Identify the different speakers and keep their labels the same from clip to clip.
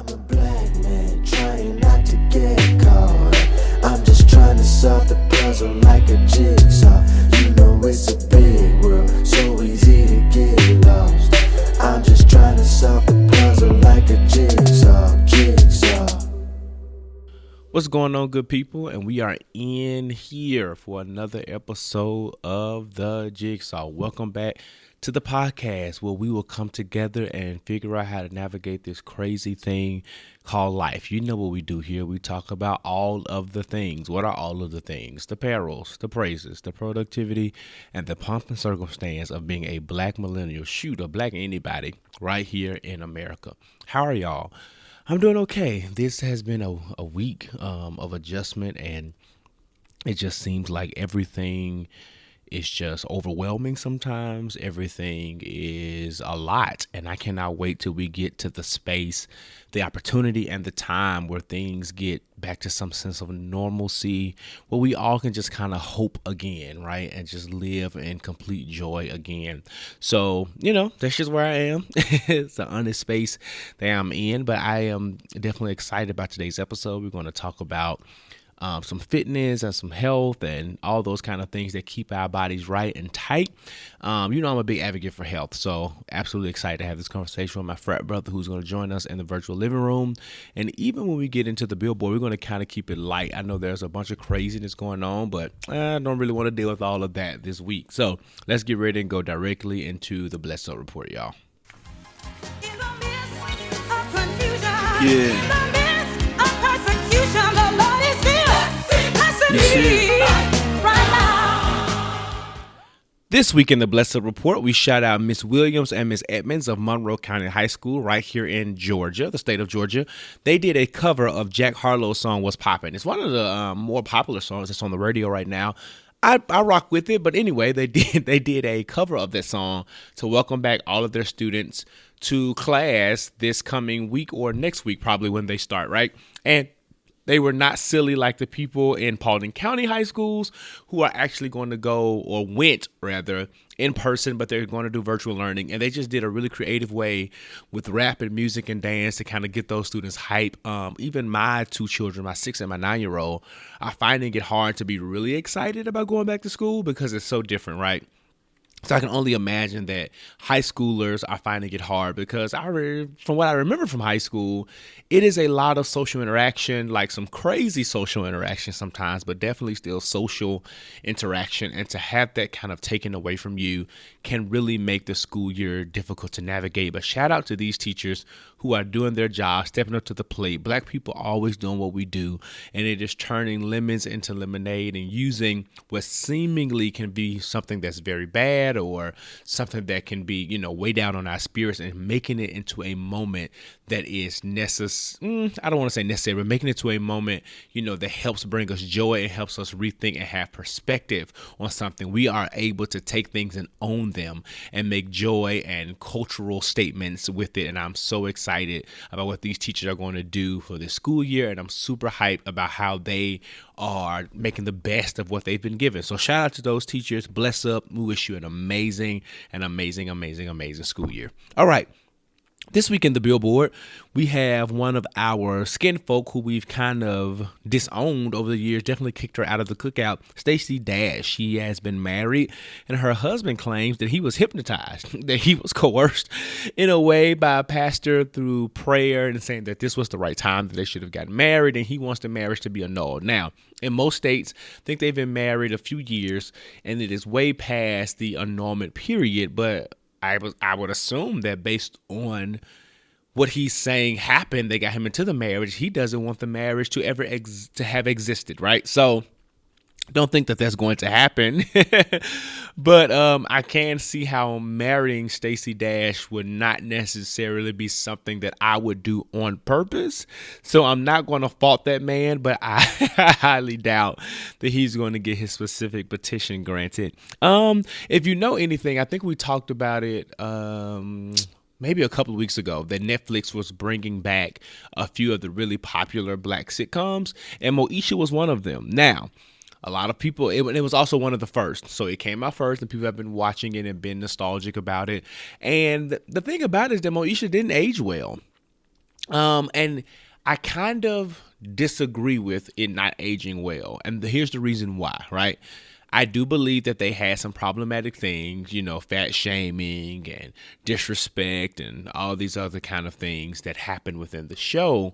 Speaker 1: I'm a black man trying not to get caught. I'm just trying to solve the puzzle like a jigsaw. You know it's a big world, so easy to get lost. I'm just trying to solve the puzzle like a jigsaw.
Speaker 2: What's going on, good people? And we are in here for another episode of The Jigsaw. Welcome back to the podcast where we will come together and figure out how to navigate this crazy thing called life. You know what we do here. We talk about all of the things. What are all of the things? The perils, the praises, the productivity, and the pomp and circumstance of being a black millennial, a black anybody right here in America. How are y'all? I'm doing okay. This has been a week of adjustment, and it just seems like everything is just overwhelming sometimes. Everything is a lot, and I cannot wait till we get to the space, the opportunity, and the time where things get back to some sense of normalcy, where we all can just kind of hope again, right? And just live in complete joy again. So, that's just where I am. It's an honest space that I'm in, but I am definitely excited about today's episode. We're going to talk about some fitness and some health and all those kind of things that keep our bodies right and tight. I'm a big advocate for health, so absolutely excited to have this conversation with my frat brother who's going to join us in the virtual living room. And even when we get into the billboard, we're going to kind of keep it light. I know there's a bunch of craziness going on, but I don't really want to deal with all of that this week. So let's get ready and go directly into the Blessed Up Report, y'all.
Speaker 1: Yeah.
Speaker 2: This week in the Blessed Report, we shout out Miss Williams and Miss Edmonds of Monroe County High School right here in Georgia, the state of Georgia. They did a cover of Jack Harlow's song What's Poppin'. It's one of the more popular songs that's on the radio right now. I rock with it, but anyway, they did a cover of that song to welcome back all of their students to class this coming week or next week, probably when they start, right? And they were not silly like the people in Paulding County high schools who are actually going to go, or went rather, in person, but they're going to do virtual learning. And they just did a really creative way with rap and music and dance to kind of get those students hype. Even my two children, my 6 and my 9-year-old, are finding it hard to be really excited about going back to school because it's so different, right? So I can only imagine that high schoolers are finding it hard because from what I remember from high school, it is a lot of social interaction, like some crazy social interaction sometimes, but definitely still social interaction. And to have that kind of taken away from you can really make the school year difficult to navigate. But shout out to these teachers who are doing their job, stepping up to the plate. Black people always doing what we do, and it is turning lemons into lemonade and using what seemingly can be something that's very bad or something that can be, way down on our spirits, and making it into a moment that is necessary. I don't want to say necessary, but making it to a moment, that helps bring us joy and helps us rethink and have perspective on something. We are able to take things and own them and make joy and cultural statements with it. And I'm so excited about what these teachers are going to do for this school year. And I'm super hyped about how they are making the best of what they've been given. So shout out to those teachers. Bless up. We wish you an amazing school year. All right. This week in the Billboard, we have one of our skin folk who we've kind of disowned over the years, definitely kicked her out of the cookout, Stacey Dash. She has been married, and her husband claims that he was hypnotized, that he was coerced in a way by a pastor through prayer and saying that this was the right time, that they should have gotten married, and he wants the marriage to be annulled. Now, in most states, I think they've been married a few years, and it is way past the annulment period, but I would assume that based on what he's saying happened, they got him into the marriage. He doesn't want the marriage to ever to have existed, right? So don't think that that's going to happen. But I can see how marrying Stacey Dash would not necessarily be something that I would do on purpose. So I'm not going to fault that man, but I highly doubt that he's going to get his specific petition granted. If you know anything, I think we talked about it maybe a couple of weeks ago, that Netflix was bringing back a few of the really popular black sitcoms, and Moesha was one of them. Now, a lot of people, it was also one of the first. So it came out first, and people have been watching it and been nostalgic about it. And the thing about it is that Moesha didn't age well. And I kind of disagree with it not aging well. And here's the reason why, right? I do believe that they had some problematic things, fat shaming and disrespect and all these other kind of things that happened within the show.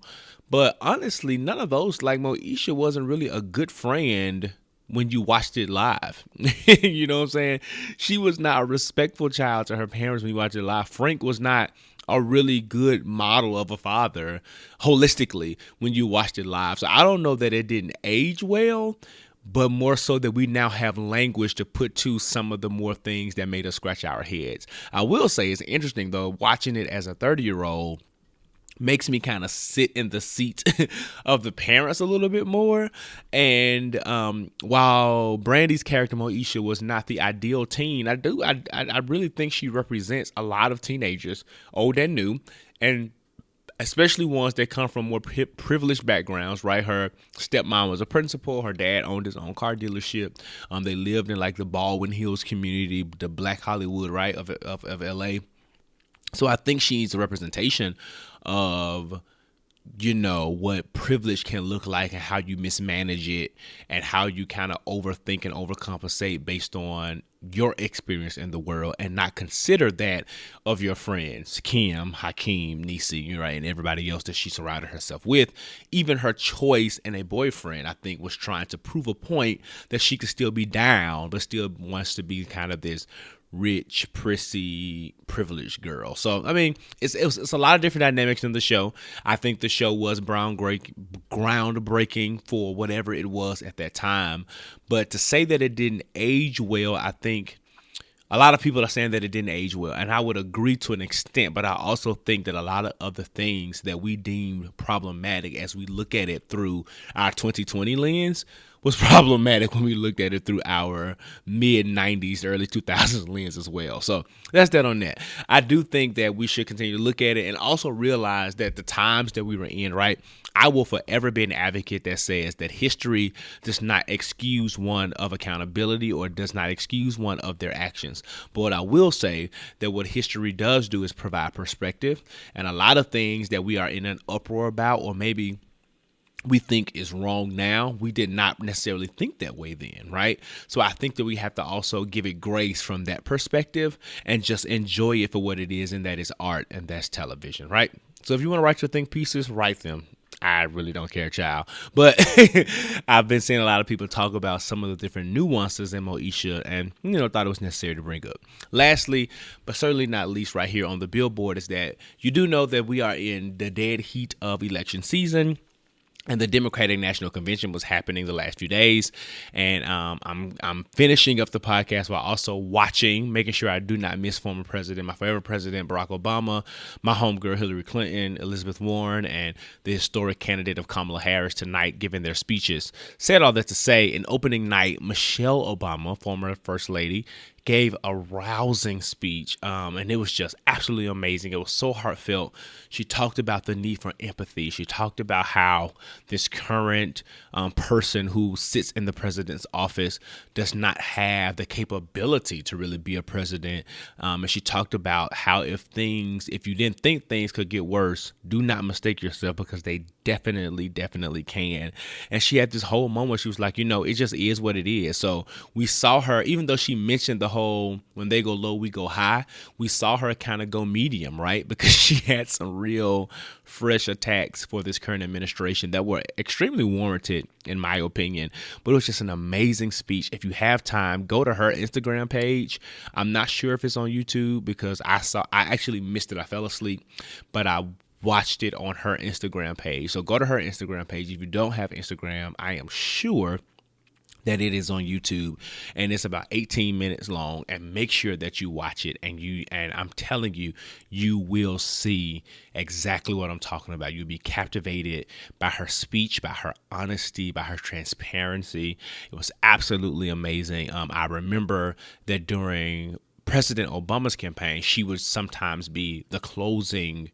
Speaker 2: But honestly, none of those, like Moesha wasn't really a good friend when you watched it live. You know what I'm saying? She was not a respectful child to her parents when you watched it live. Frank was not a really good model of a father holistically when you watched it live. So I don't know that it didn't age well, but more so that we now have language to put to some of the more things that made us scratch our heads. I will say it's interesting though, watching it as a 30-year-old makes me kind of sit in the seat of the parents a little bit more. And while Brandy's character Moesha was not the ideal teen, I really think she represents a lot of teenagers, old and new, and especially ones that come from more privileged backgrounds, right? Her stepmom was a principal. Her dad owned his own car dealership. They lived in like the Baldwin Hills community, the Black Hollywood, right, of LA. So I think she's a representation of, what privilege can look like and how you mismanage it and how you kind of overthink and overcompensate based on your experience in the world and not consider that of your friends, Kim, Hakeem, Niecy, right, and everybody else that she surrounded herself with. Even her choice in a boyfriend, I think, was trying to prove a point that she could still be down, but still wants to be kind of this rich, prissy, privileged girl. So, I mean, it's a lot of different dynamics in the show. I think the show was groundbreaking for whatever it was at that time. But to say that it didn't age well, I think a lot of people are saying that it didn't age well. And I would agree to an extent, but I also think that a lot of other things that we deemed problematic as we look at it through our 2020 lens was problematic when we looked at it through our mid-90s, early 2000s lens as well. So that's that on that. I do think that we should continue to look at it and also realize that the times that we were in, right? I will forever be an advocate that says that history does not excuse one of accountability or does not excuse one of their actions. But what I will say that what history does do is provide perspective, and a lot of things that we are in an uproar about, or maybe we think is wrong now, we did not necessarily think that way then, right? So I think that we have to also give it grace from that perspective and just enjoy it for what it is, and that is art, and that's television, right? So if you want to write your think pieces, write them. I really don't care, child. But I've been seeing a lot of people talk about some of the different nuances in Moesha and, thought it was necessary to bring up. Lastly, but certainly not least right here on the billboard, is that you do know that we are in the dead heat of election season. And the Democratic National Convention was happening the last few days, and I'm finishing up the podcast while also watching, making sure I do not miss former president, my forever president, Barack Obama, my homegirl Hillary Clinton, Elizabeth Warren, and the historic candidate of Kamala Harris tonight giving their speeches. Said all that to say, in opening night, Michelle Obama, former First Lady, gave a rousing speech, and it was just absolutely amazing. It was so heartfelt. She talked about the need for empathy. She talked about how this current person who sits in the president's office does not have the capability to really be a president. And she talked about how if you didn't think things could get worse, do not mistake yourself, because they definitely can. And she had this whole moment. She was like, it just is what it is. So we saw her, even though she mentioned the whole, when they go low, we go high, we saw her kind of go medium, right? Because she had some real fresh attacks for this current administration that were extremely warranted, in my opinion. But it was just an amazing speech. If you have time, go to her Instagram page. I'm not sure if it's on YouTube, because I actually missed it. I fell asleep, but I watched it on her Instagram page. So go to her Instagram page. If you don't have Instagram, I am sure that it is on YouTube, and it's about 18 minutes long, and make sure that you watch it, and I'm telling you, you will see exactly what I'm talking about. You'll be captivated by her speech, by her honesty, by her transparency. It was absolutely amazing. I remember that during President Obama's campaign, she would sometimes be the closing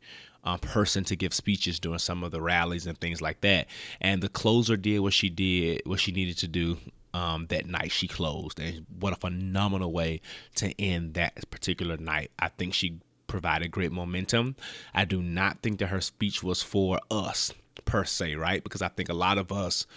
Speaker 2: person to give speeches during some of the rallies and things like that. And the closer did what she needed to do. That night she closed, and what a phenomenal way to end that particular night. I think she provided great momentum. I do not think that her speech was for us per se, right? Because I think a lot of us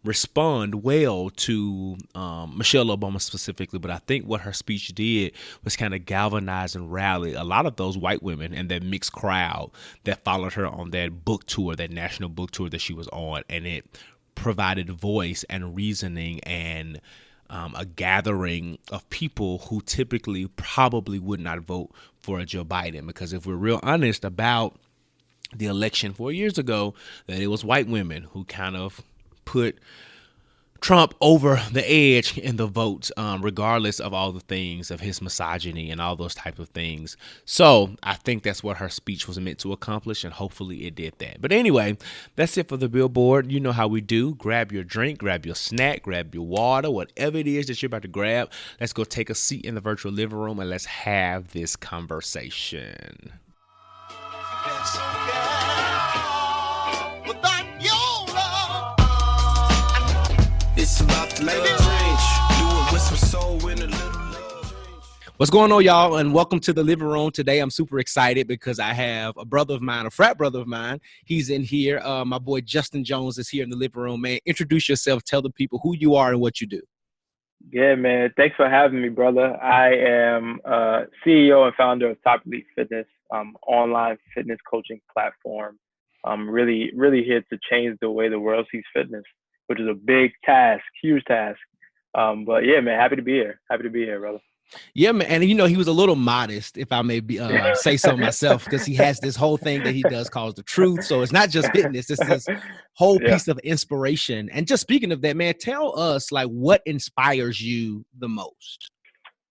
Speaker 2: respond well to Michelle Obama specifically, but I think what her speech did was kind of galvanize and rally a lot of those white women and that mixed crowd that followed her on that book tour, that national book tour that she was on, and it provided voice and reasoning and a gathering of people who typically probably would not vote for a Joe Biden. Because if we're real honest about the election 4 years ago, that it was white women who kind of put Trump over the edge in the votes, regardless of all the things of his misogyny and all those type of things. So I think that's what her speech was meant to accomplish, and hopefully it did that. But anyway, that's it for the billboard. You know how we do. Grab your drink, grab your snack, grab your water, whatever it is that you're about to grab. Let's go take a seat in the virtual living room and let's have this conversation. It's about the little change. Do it with some soul in a little change. What's going on, y'all? And welcome to the living room. Today, I'm super excited because I have a brother of mine, a frat brother of mine. He's in here. My boy Justin Jones is here in the living room. Man, introduce yourself. Tell the people who you are and what you do.
Speaker 3: Yeah, man. Thanks for having me, brother. I am CEO and founder of Top Elite Fitness, online fitness coaching platform. I'm really here to change the way the world sees fitness, which is a big task, huge task. But yeah, man, happy to be here. Happy to be here, brother.
Speaker 2: Yeah, man. And, he was a little modest, if I may be, say so myself, because he has this whole thing that he does called The Truth. So it's not just fitness. It's this whole piece of inspiration. And just speaking of that, man, tell us, like, what inspires you the most?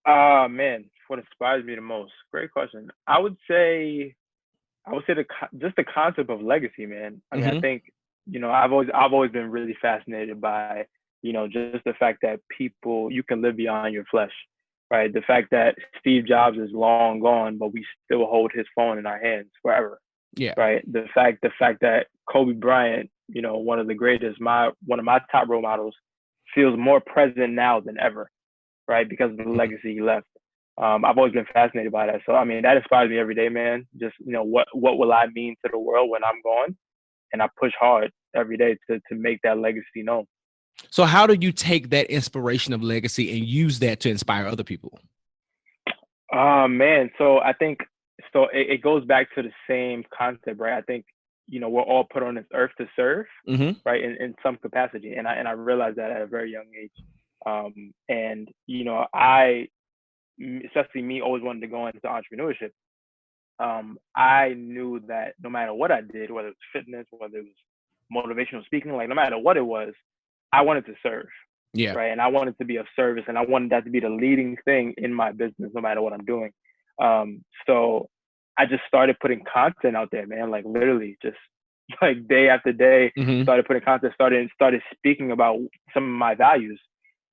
Speaker 3: Man, what inspires me the most? Great question. I would say just the concept of legacy, man. I mean, I think, I've always been really fascinated by, just the fact that you can live beyond your flesh. Right, the fact that Steve Jobs is long gone, but we still hold his phone in our hands forever.
Speaker 2: Yeah.
Speaker 3: Right. The fact that Kobe Bryant, one of the greatest, one of my top role models, feels more present now than ever. Right, because of the legacy he left. I've always been fascinated by that. So I mean, that inspires me every day, man. Just what will I mean to the world when I'm gone? And I push hard every day to make that legacy known.
Speaker 2: So how do you take that inspiration of legacy and use that to inspire other people?
Speaker 3: Man, so I think it goes back to the same concept, right? I think, we're all put on this earth to serve, right, in some capacity. And I realized that at a very young age. And, I, especially me, always wanted to go into entrepreneurship. I knew that no matter what I did, whether it was fitness, whether it was motivational speaking, like no matter what it was, I wanted to serve.
Speaker 2: Yeah.
Speaker 3: Right. And I wanted to be of service, and I wanted that to be the leading thing in my business, no matter what I'm doing. So I just started putting content out there, man, like literally just like day after day, started putting content, started speaking about some of my values,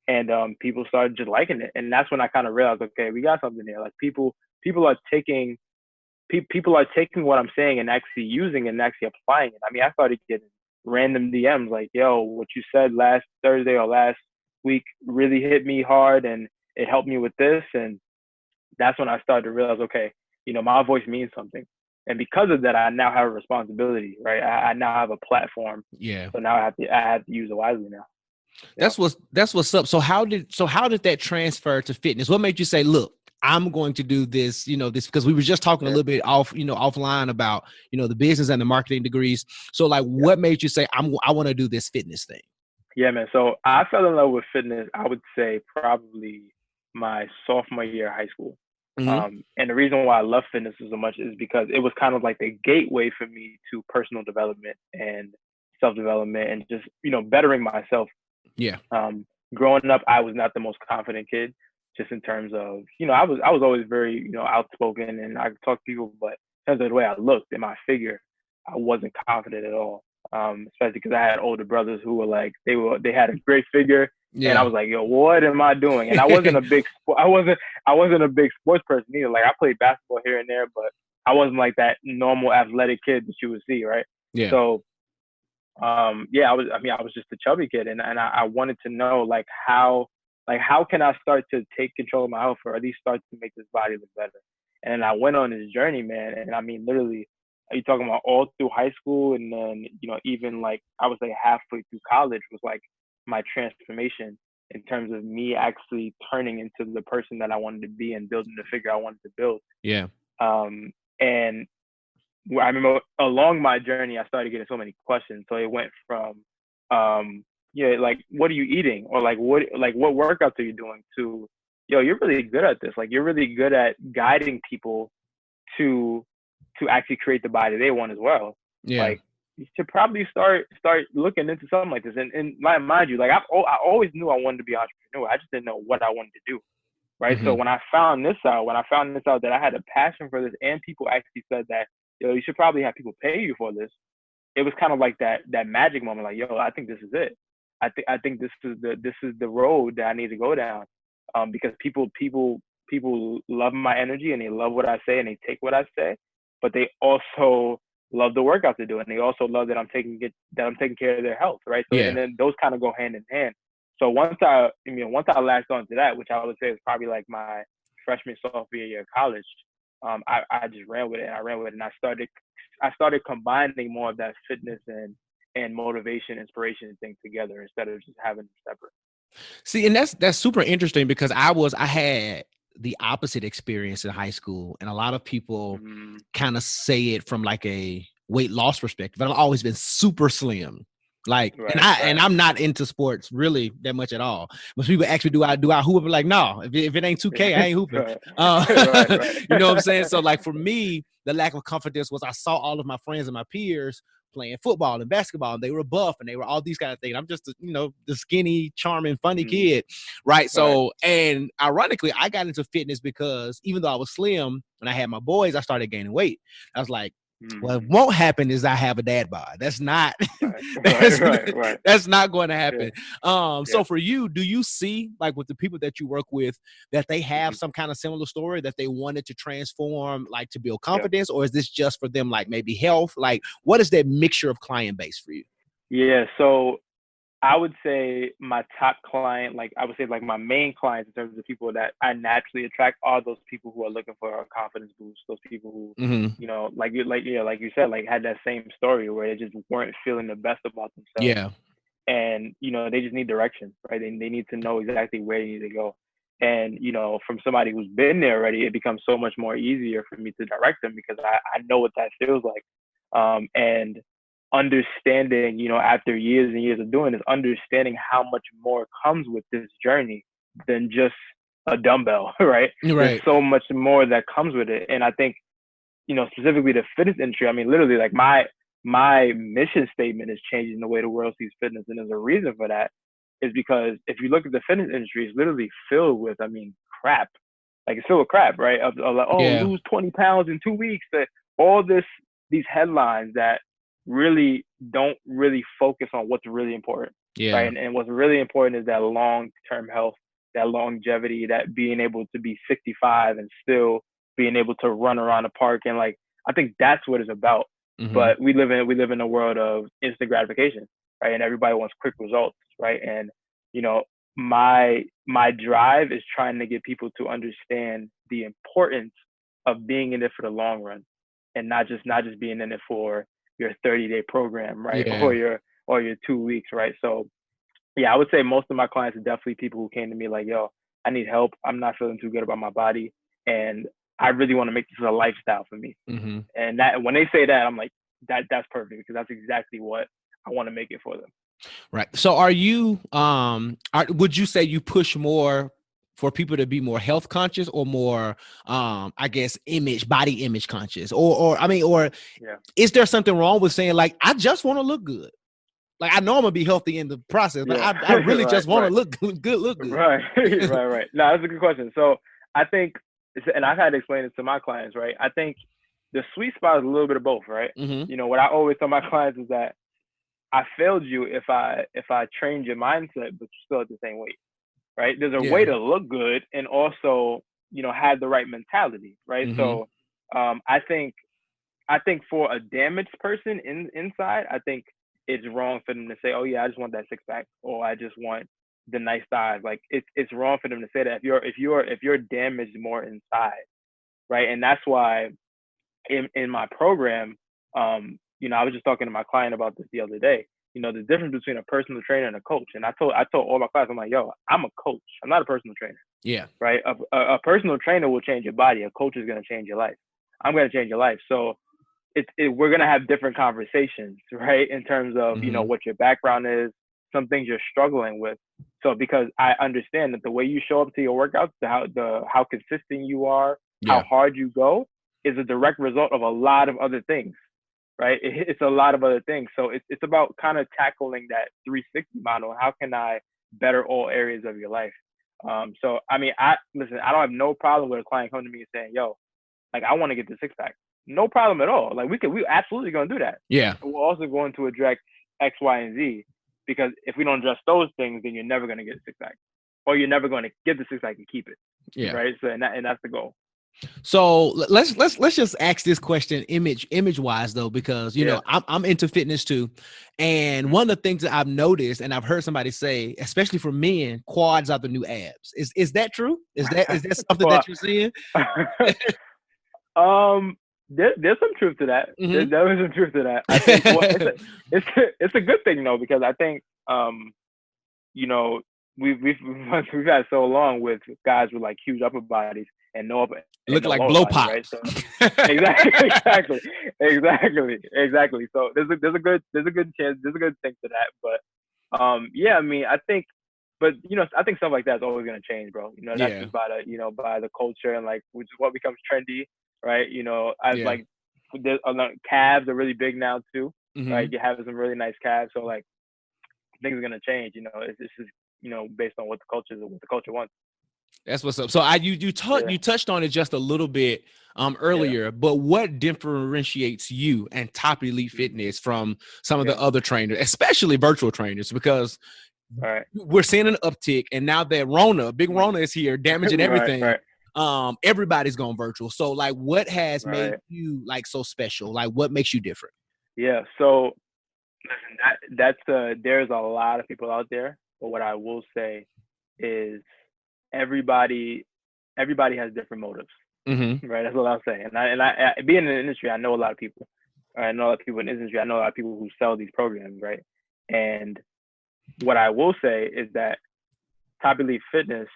Speaker 3: and people started just liking it. And that's when I kind of realized, okay, we got something here. Like people are taking what I'm saying and actually using it and actually applying it. I mean, I started getting random DMs like, yo, what you said last Thursday or last week really hit me hard and it helped me with this. And that's when I started to realize, okay, my voice means something. And because of that, I now have a responsibility, right? I now have a platform.
Speaker 2: Yeah.
Speaker 3: So now I have to use it wisely now.
Speaker 2: That's what's up. So how did that transfer to fitness? What made you say, look, I'm going to do this, this, because we were just talking a little bit offline about, the business and the marketing degrees. So like, what made you say, I want to do this fitness thing?
Speaker 3: Yeah, man. So I fell in love with fitness, I would say probably my sophomore year of high school. And the reason why I love fitness so much is because it was kind of like the gateway for me to personal development and self-development and just, bettering myself.
Speaker 2: Yeah.
Speaker 3: Growing up, I was not the most confident kid. Just in terms of, I was always very, outspoken and I could talk to people, but in terms of the way I looked and my figure, I wasn't confident at all. Especially because I had older brothers who were like, they had a great figure, and I was like, yo, what am I doing? And I wasn't a big I wasn't a big sports person either. Like I played basketball here and there, but I wasn't like that normal athletic kid that you would see, right?
Speaker 2: Yeah.
Speaker 3: So, I was just a chubby kid, and I wanted to know how can I start to take control of my health, or at least start to make this body look better? And I went on this journey, man. And I mean, literally, are you talking about all through high school, and then even like I would say halfway through college was like my transformation in terms of me actually turning into the person that I wanted to be and building the figure I wanted to build.
Speaker 2: Yeah.
Speaker 3: And I remember along my journey, I started getting so many questions. So it went from, like, what are you eating, or what workouts are you doing, to, yo, you're really good at this. Like, you're really good at guiding people to actually create the body they want as well.
Speaker 2: Yeah.
Speaker 3: Like, you should probably start looking into something like this. And mind you, like I always knew I wanted to be an entrepreneur. I just didn't know what I wanted to do. Right. So
Speaker 2: Mm-hmm.
Speaker 3: when I found this out that I had a passion for this, and people actually said that, yo, you should probably have people pay you for this, it was kind of like that magic moment. Like, yo, I think this is it. I think this is the road that I need to go down. Because people love my energy, and they love what I say, and they take what I say, but they also love the workouts they do, and they also love that I'm taking care of their health, right? So,
Speaker 2: Yeah.
Speaker 3: and then those kind of go hand in hand. So once I latched on to that, which I would say is probably like my freshman sophomore year of college, I just ran with it, and I ran with it, and I started combining more of that fitness and motivation, inspiration thing together, instead of just having them separate.
Speaker 2: See, and that's super interesting, because I had the opposite experience in high school, and a lot of people
Speaker 3: Mm,
Speaker 2: kind of say it from like a weight loss perspective. I've always been super slim. Like, and
Speaker 3: right, right.
Speaker 2: I'm not into sports really that much at all. When people ask me, do I hoop? I'm like, no, if it ain't 2K, I ain't hooping.
Speaker 3: Right, right,
Speaker 2: You know what I'm
Speaker 3: right.
Speaker 2: saying? So like for me, the lack of confidence was I saw all of my friends and my peers playing football and basketball, and they were buff and they were all these kind of things. I'm just the skinny, charming, funny
Speaker 3: Mm,
Speaker 2: kid, right?
Speaker 3: right.
Speaker 2: So, and ironically, I got into fitness because even though I was slim, when I had my boys, I started gaining weight. I was like, what
Speaker 3: Mm,
Speaker 2: won't happen is I have a dad bod. That's not
Speaker 3: right, right,
Speaker 2: that's
Speaker 3: right, right.
Speaker 2: that's not going to
Speaker 3: Yeah,
Speaker 2: happen.
Speaker 3: yeah.
Speaker 2: So for you, do you see, like, with the people that you work with, that they have
Speaker 3: Hmm.
Speaker 2: some kind of similar story that they wanted to transform, like to build
Speaker 3: Yeah.
Speaker 2: confidence, or is this just for them, like maybe health? Like, what is that mixture of client base for you?
Speaker 3: Yeah. So I would say my top client, like I would say like my main clients in terms of people that I naturally attract, are those people who are looking for a confidence boost. Those people who,
Speaker 2: Mm-hmm.
Speaker 3: like you said, like had that same story where they just weren't feeling the best about themselves,
Speaker 2: Yeah.
Speaker 3: and they just need direction, right? They need to know exactly where they need to go. And from somebody who's been there already, it becomes so much more easier for me to direct them, because I know what that feels like. And understanding, after years and years of doing this, understanding how much more comes with this journey than just a dumbbell, right? There's
Speaker 2: Right.
Speaker 3: so much more that comes with it. And I think, specifically the fitness industry, I mean, literally, like my mission statement is changing the way the world sees fitness. And there's a reason for that, is because if you look at the fitness industry, it's literally filled with, I mean, crap. Like, it's filled with crap, right? Of like, oh,
Speaker 2: Yeah.
Speaker 3: lose 20 pounds in 2 weeks. That all these headlines that really don't really focus on what's really important, right?
Speaker 2: Yeah.
Speaker 3: And what's really important is that long-term health, that longevity, that being able to be 65 and still being able to run around the park. And like, I think that's what it's about.
Speaker 2: Mm-hmm.
Speaker 3: But we live in a world of instant gratification, right? And everybody wants quick results, right? And you know my drive is trying to get people to understand the importance of being in it for the long run, and not just being in it for your 30-day program, right?
Speaker 2: Yeah.
Speaker 3: Or your 2 weeks, right? So yeah, I would say most of my clients are definitely people who came to me like, yo, I need help. I'm not feeling too good about my body, and I really want to make this a lifestyle for me.
Speaker 2: Mm-hmm.
Speaker 3: And that, when they say that, I'm like, that's perfect, because that's exactly what I want to make it for them.
Speaker 2: Right. So would you say you push more for people to be more health conscious, or more I guess body image conscious, or
Speaker 3: Yeah.
Speaker 2: is there something wrong with saying, like, I just want to look good? Like, I know I'm gonna be healthy in the process, but
Speaker 3: Yeah.
Speaker 2: I really
Speaker 3: Right.
Speaker 2: just want to
Speaker 3: Right.
Speaker 2: look good, look good.
Speaker 3: Right. Right. Right. No, that's a good question. So I think, and I've had to explain it to my clients, right? I think the sweet spot is a little bit of both, right?
Speaker 2: Mm-hmm.
Speaker 3: What I always tell my clients is that I failed you if I trained your mindset, but you're still at the same weight, right? There's a way
Speaker 2: Yeah.
Speaker 3: to look good and also, have the right mentality, right?
Speaker 2: Mm-hmm.
Speaker 3: So, I think for a damaged person inside, I think it's wrong for them to say, "Oh yeah, I just want that six pack," or "I just want the nice thighs." Like, it's wrong for them to say that if you're damaged more inside, right? And that's why in my program, I was just talking to my client about this the other day. The difference between a personal trainer and a coach. And I told all my class, I'm like, yo, I'm a coach. I'm not a personal trainer.
Speaker 2: Yeah.
Speaker 3: Right. A personal trainer will change your body. A coach is going to change your life. I'm going to change your life. So we're going to have different conversations, right? In terms of, what your background is, some things you're struggling with. So because I understand that the way you show up to your workouts, how consistent you are, how hard you go is a direct result of a lot of other things. Right. It's a lot of other things. So it's about kind of tackling that 360 model. How can I better all areas of your life? So, I mean, I don't have no problem with a client coming to me and saying, yo, like, I want to get the 6-pack. No problem at all. Like, we absolutely going to do that.
Speaker 2: Yeah.
Speaker 3: We're also going to address X, Y, and Z, because if we don't address those things, then you're never going to get a 6-pack, or you're never going to get the 6-pack and keep it.
Speaker 2: Yeah.
Speaker 3: Right. So, and that's the goal.
Speaker 2: So let's just ask this question image wise though, because I'm into fitness too, and one of the things that I've noticed and I've heard somebody say, especially for men, quads are the new abs. Is that true? Is that something that you're seeing?
Speaker 3: There's some truth to that.
Speaker 2: Mm-hmm.
Speaker 3: There is some truth to that. I think it's a good thing though, because I think we've had so long with guys with like huge upper bodies and no upper,
Speaker 2: look
Speaker 3: no
Speaker 2: like
Speaker 3: lower
Speaker 2: blow
Speaker 3: body,
Speaker 2: pop.
Speaker 3: right? So exactly. So there's a good chance, there's a good thing to that. But I mean, I think, but I think stuff like that's always gonna change, bro. That's just by the culture, and like, which is what becomes trendy, right? Like, there's calves are really big now too, right? You're having some really nice calves, so like things are gonna change. It's just based on what the culture wants.
Speaker 2: That's what's up. So you touched on it just a little bit earlier, but what differentiates you and Top Elite Fitness from some of the other trainers, especially virtual trainers? Because we're seeing an uptick, and now that big Rona is here, damaging everything. Everybody's going virtual. So like, what has made you like so special? Like, what makes you different?
Speaker 3: Yeah. So listen, there's a lot of people out there, but what I will say is everybody has different motives. Right. That's what I'll say. And I being in the industry, I know a lot of people. I know a lot of people in the industry. I know a lot of people who sell these programs. Right. And what I will say is that Top Elite Fitness,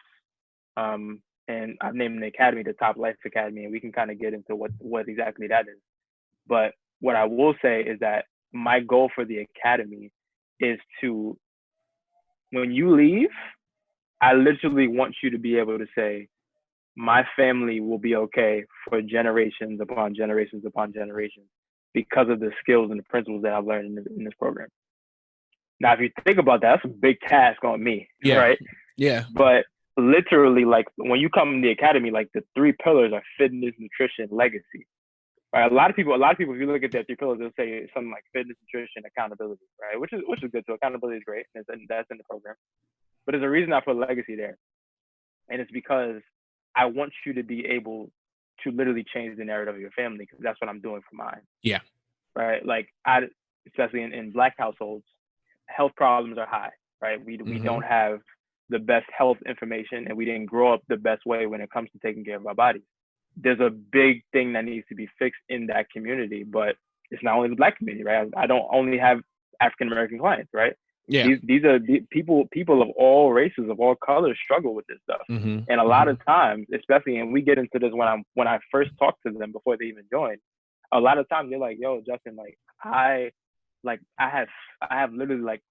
Speaker 3: and I've named the academy the Top Life Academy, and we can kind of get into what exactly that is. But what I will say is that my goal for the academy is to, when you leave, I literally want you to be able to say, my family will be okay for generations upon generations upon generations because of the skills and the principles that I've learned in this program. Now, if you think about that, that's a big task on me, right?
Speaker 2: Yeah.
Speaker 3: But literally, like, when you come in the academy, like, the 3 pillars are fitness, nutrition, legacy. Right? A lot of people, if you look at their 3 pillars, they'll say something like fitness, nutrition, accountability, right? Which is good. So accountability is great, and that's in the program. But there's a reason I put legacy there, and it's because I want you to be able to literally change the narrative of your family, because that's what I'm doing for mine.
Speaker 2: Yeah.
Speaker 3: Right. Like, especially in Black households, health problems are high. Right. We don't have the best health information, and we didn't grow up the best way when it comes to taking care of our bodies. There's a big thing that needs to be fixed in that community, but it's not only the Black community, right? I don't only have African American clients, right?
Speaker 2: Yeah.
Speaker 3: These are people of all races, of all colors, struggle with this stuff. And a lot of times, especially, and we get into this when I first talk to them before they even join, a lot of times they're like, yo, Justin, like, I have literally like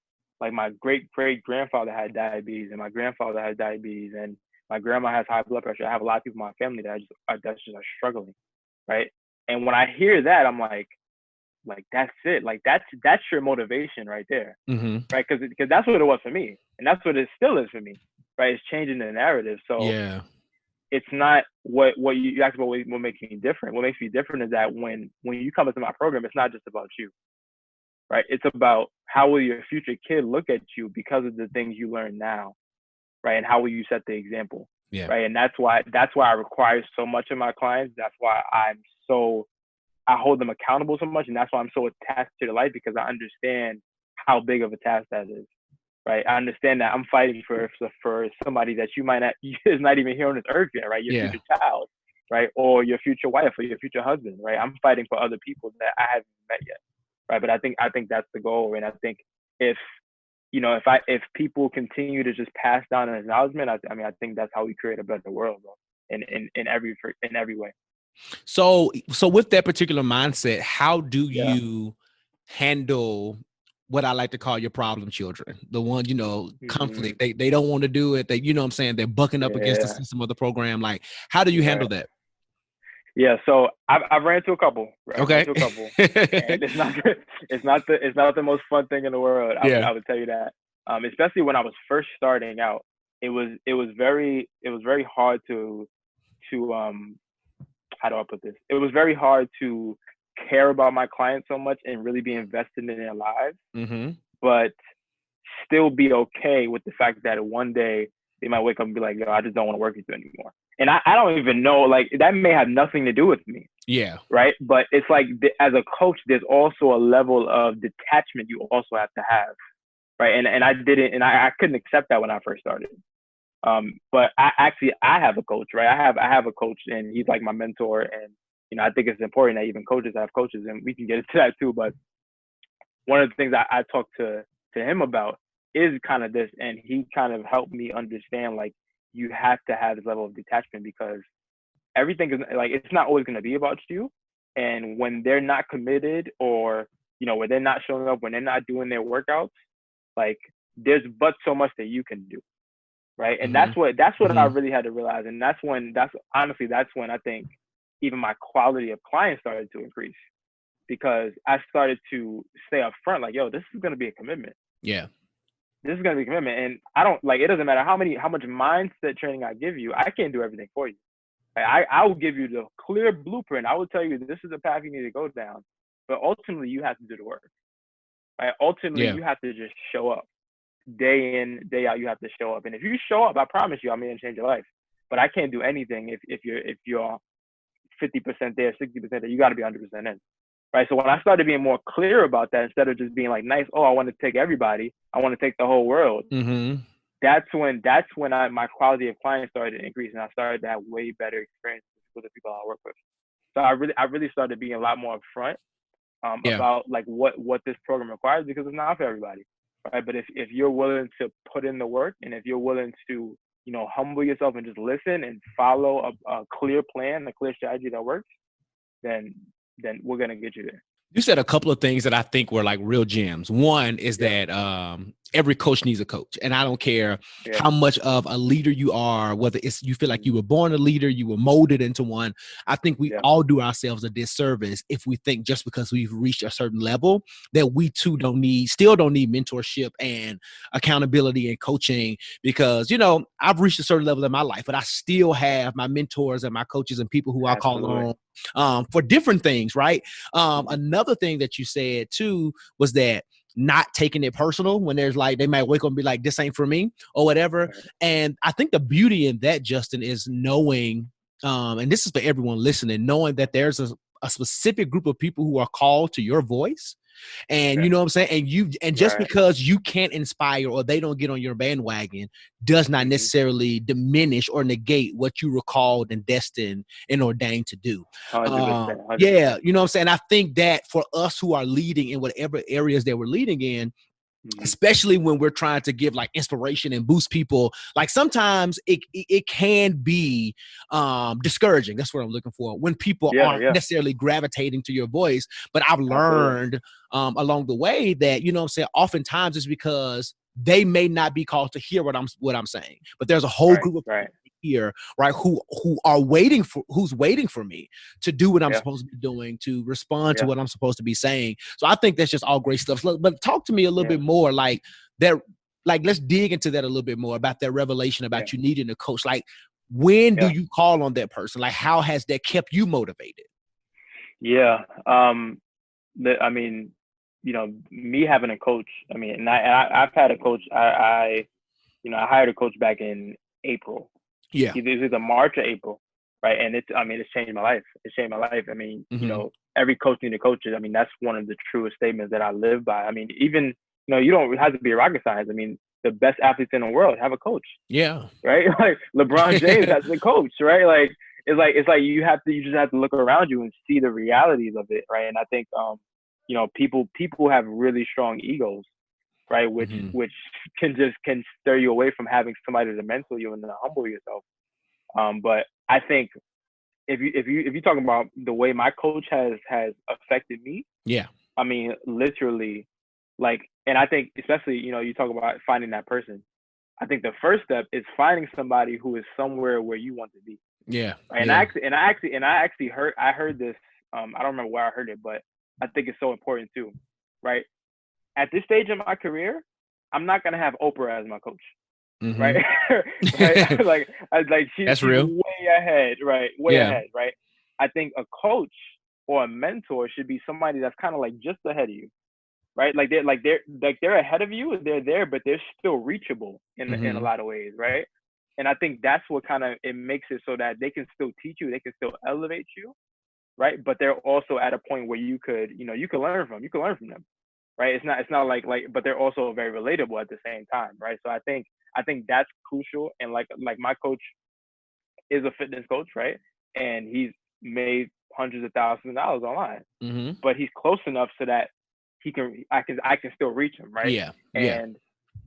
Speaker 3: my great grandfather had diabetes, and my grandfather had diabetes, and my grandma has high blood pressure. I have a lot of people in my family that are struggling, right? And when I hear that, I'm like that's it. Like, that's your motivation right there, right? Because that's what it was for me, and that's what it still is for me, right? It's changing the narrative. So it's not what you asked about. What makes me different? What makes me different is that when you come into my program, it's not just about you, right? It's about how will your future kid look at you because of the things you learn now, right? And how will you set the example, right? And that's why I require so much of my clients. That's why I hold them accountable so much, and that's why I'm so attached to their life, because I understand how big of a task that is, right? I understand that I'm fighting for somebody that you might not is not even here on this earth yet, right? Your future child, right? Or your future wife or your future husband, right? I'm fighting for other people that I haven't met yet, right? But I think that's the goal, and I think if if people continue to just pass down an acknowledgement, I mean, I think that's how we create a better world, bro, in every way.
Speaker 2: So with that particular mindset, how do
Speaker 3: Yeah.
Speaker 2: you handle what I like to call your problem children? The one,
Speaker 3: Mm-hmm.
Speaker 2: conflict. They don't want to do it. They, you know what I'm saying? They're bucking up against the
Speaker 3: Yeah.
Speaker 2: system of the program. Like, how do you handle
Speaker 3: Right.
Speaker 2: that?
Speaker 3: Yeah. So I've ran into a couple. Right? I've ran
Speaker 2: Okay.
Speaker 3: into a couple, and it's not the most fun thing in the world.
Speaker 2: Yeah.
Speaker 3: I would tell you that. Especially when I was first starting out, it was very hard to how do I put this? It was very hard to care about my clients so much and really be invested in their lives,
Speaker 2: Mm-hmm.
Speaker 3: but still be okay with the fact that one day they might wake up and be like, yo, I just don't want to work with you anymore. And I don't even know, like, that may have nothing to do with me.
Speaker 2: Yeah.
Speaker 3: Right. But it's like, as a coach, there's also a level of detachment you also have to have. Right. And I didn't, and I couldn't accept that when I first started. But I have a coach, right? I have a coach, and he's like my mentor. And, I think it's important that even coaches have coaches, and we can get into that too. But one of the things I talk to him about is kind of this, and he kind of helped me understand, like, you have to have this level of detachment, because everything is like, it's not always going to be about you. And when they're not committed, or, when they're not showing up, when they're not doing their workouts, like, there's but so much that you can do. Right. And
Speaker 2: Mm-hmm.
Speaker 3: that's what I
Speaker 2: Mm-hmm.
Speaker 3: really had to realize. And that's when I think even my quality of clients started to increase, because I started to stay up front, like, yo, this is going to be a commitment.
Speaker 2: Yeah.
Speaker 3: This is going to be a commitment. And I don't, like, it doesn't matter how much mindset training I give you. I can't do everything for you. I will give you the clear blueprint. I will tell you, this is the path you need to go down. But ultimately, you have to do the work. Right? Ultimately,
Speaker 2: Yeah.
Speaker 3: you have to just show up. Day in, day out, you have to show up. And if you show up, I promise you, I'm going to change your life. But I can't do anything if you're 50% there, 60% there. You got to be 100% in. Right. So when I started being more clear about that, instead of just being like, nice, oh, I want to take everybody, I want to take the whole world.
Speaker 2: Mm-hmm.
Speaker 3: That's when my quality of clients started to increase, and I started to have way better experiences with the people I work with. So I really started being a lot more upfront
Speaker 2: Yeah.
Speaker 3: about, like, what this program requires, because it's not for everybody. Right. But if you're willing to put in the work, and if you're willing to, humble yourself and just listen and follow a clear plan, a clear strategy that works, then we're going to get you there.
Speaker 2: You said a couple of things that I think were like real gems. One is
Speaker 3: Yeah.
Speaker 2: that every coach needs a coach. And I don't care
Speaker 3: Yeah.
Speaker 2: how much of a leader you are, whether it's you feel like you were born a leader, you were molded into one. I think we all do ourselves a disservice if we think just because we've reached a certain level that we too still don't need mentorship and accountability and coaching, because, I've reached a certain level in my life, but I still have my mentors and my coaches and people who I call on for different things, right? Another thing that you said too was that not taking it personal when there's like, they might wake up and be like, this ain't for me or whatever.
Speaker 3: Right.
Speaker 2: And I think the beauty in that, Justin, is knowing, and this is for everyone listening, knowing that there's a specific group of people who are called to your voice. And you know what I'm saying? And just because you can't inspire or they don't get on your bandwagon does not necessarily diminish or negate what you were called and destined and ordained to do.
Speaker 3: 100%.
Speaker 2: Yeah, you know what I'm saying? I think that for us who are leading in whatever areas that we're leading in, especially when we're trying to give like inspiration and boost people, like sometimes it can be discouraging. That's what I'm looking for, when people aren't necessarily gravitating to your voice. But I've learned along the way that, you know what I'm saying, oftentimes it's because they may not be called to hear what I'm saying, but there's a whole group of people here, right, who are waiting for me to do what I'm supposed to be doing, to respond to what I'm supposed to be saying. So I think that's just all great stuff. But talk to me a little bit more, like that, like, let's dig into that a little bit more about that revelation about you needing a coach. Like, when do you call on that person? Like, how has that kept you motivated?
Speaker 3: Yeah. I mean, me having a coach, I mean, and I've had a coach. I hired a coach back in April.
Speaker 2: Yeah.
Speaker 3: It was either March or April. Right. And it's changed my life. It's changed my life. I mean, every coach needs a coach. I mean, that's one of the truest statements that I live by. I mean, even, you don't have to be a rocket science. I mean, the best athletes in the world have a coach.
Speaker 2: Yeah.
Speaker 3: Right. Like LeBron James has a coach. Right. Like, it's like you just have to look around you and see the realities of it, right? And I think you know, people have really strong egos, right? Which can stir you away from having somebody to mentor you and to humble yourself. But I think if you talk about the way my coach has affected me,
Speaker 2: yeah,
Speaker 3: I mean, literally, like, and I think especially, you know, you talk about finding that person. I think the first step is finding somebody who is somewhere where you want to be.
Speaker 2: yeah,
Speaker 3: Right?
Speaker 2: yeah.
Speaker 3: And I actually heard this. I don't remember where I heard it, but I think it's so important too. Right? At this stage in my career, I'm not gonna have Oprah as my coach. Right? Right? Like
Speaker 2: That's
Speaker 3: she's
Speaker 2: real.
Speaker 3: way ahead. Right? Way
Speaker 2: Yeah.
Speaker 3: ahead. Right? I think a coach or a mentor should be somebody that's kind of like just ahead of you, right? They're ahead of you. They're there, but they're still reachable in a lot of ways, right? And I think that's what kind of it makes it so that they can still teach you, they can still elevate you, right? But they're also at a point where you could, you know, you can learn from them, right? It's not like, but they're also very relatable at the same time, right? So I think that's crucial. And like my coach is a fitness coach, right? And he's made hundreds of thousands of dollars online, but he's close enough so that I can still reach him, right?
Speaker 2: Yeah. Yeah.
Speaker 3: And